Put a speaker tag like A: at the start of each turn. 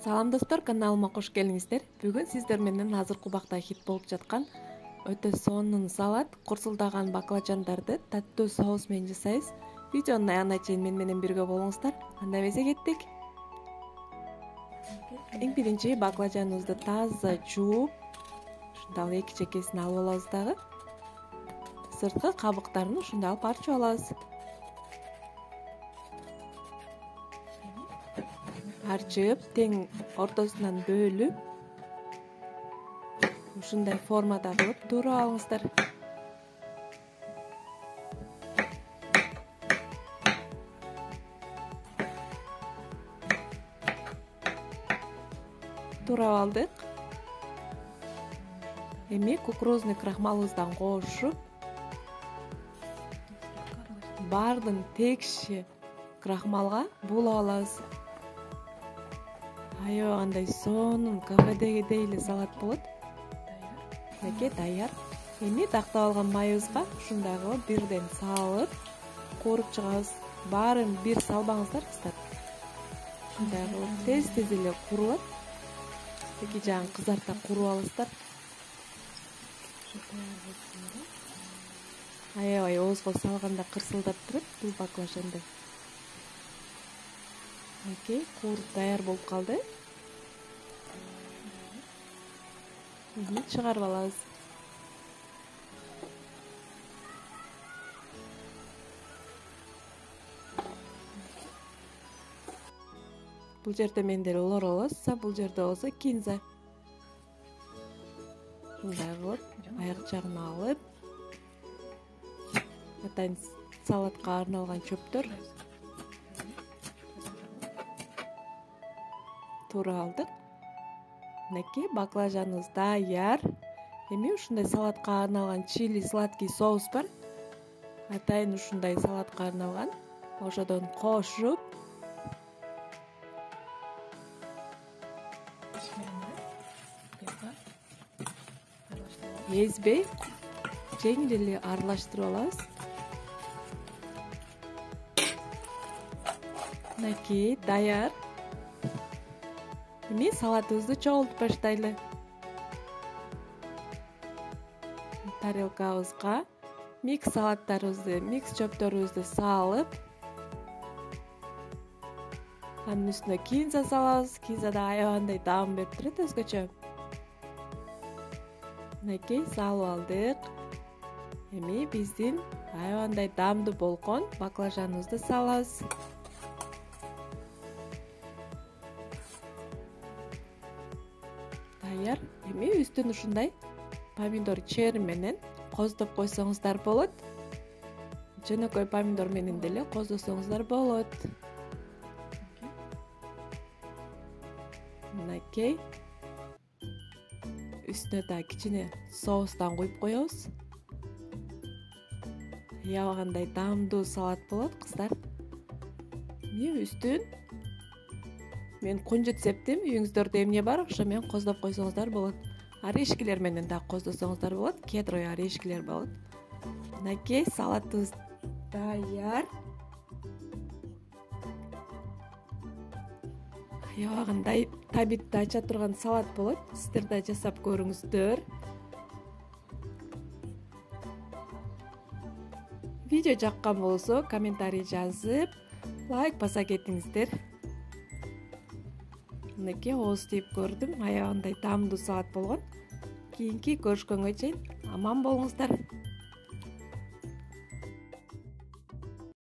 A: Салам достор, каналыма кош келиңиздер. Бүгүн сиздер менен азыркы убакта хит болуп жаткан өтө сонун салат, курсулдаган баклажандарды таттуу соус менен жасайбыз. Видеонун аягына чейин менен бирге болуңуздар. Анда эмесе кеттик. Эң биринчи баклажаныбызды таза жууп, ушундай 2 чекесин алып алабыз дагы. Сырткы кабыктарын ушундай алып арчып алабыз. Арчып, тең ортосунан бөлүп, ушундай формада кылып туурап алыңыздар. Туурап алдык. Эми кукурузный крахмалыбыздан кошуп, баардыгын текши крахмалга булап алабыз. Аябагандай сонун кафедегидей эле салат болот. Мынакей даяр. Эми тактап алган майыбызга ушундай кылып бирден салып, кууруп чыгабыз. Баарын бир салбаңыздар, кыздар. Ушундай кылып тез эле куурулат. Эки жагын кызарта кууруп аласыздар. Аябай оозго салганда кырсылдап турат бул баклажанды. Окей, кууруп даяр болуп калды. Чыгарып алабыз. Бул жерде менде лоролоса, бул жерде болсо кинза. Мындай кылып, аяк жагын алып, атайын салатка арналган чөптөр. Туурап алдык. Мынакей баклажаныбыз даяр. Эми ушундай салатка арналган чили сладкий соус бар. Атайын ушундай салатка арналган. Ошодон кошуп, эзбей, жеңил эле аралаштырып алабыз. Мынакей даяр. Эми салатыбызды чогултуп баштайлы. Тарелкабызга микс салаттарыбызды, микс чөптөрүбүздү салып, анын үстүнө кинза салабыз. Кинза да аябагандай даам берип турат өзгөчө. Мынакей салып алдык. Эми биздин аябагандай даамдуу болгон баклажаныбызды салабыз. Даяр. Эми үстүн ушундай помидор чери менен коздоп койсоңуздар болот. Жөнөкөй помидор менен деле коздосоңуздар болот. Мынакей. Үстүнө да кичине соустан куюп коебуз. Аябагандай даамдуу салат болот, кыздар. Эми үстүн мен кунжут септим. Үйүңүздөрдө эмне бар, ошо менен коздоп койсоңуздар болот. Орешкилер менен да коздосоңуздар болот. Кедровый орешкилер болот. Мынакей салатыбыз даяр. Аябагандай табитти ача турган салат болот. Сиздер да жасап көрүңүздөр. Видео жаккан болсо, комментарий жазып, лайк баса кетиңиздер. Мынакей ооз тийип көрдүм. Аябагандай даамдуу салат болгон. Кийинки көрүшкөнгө чейин аман болуңуздар.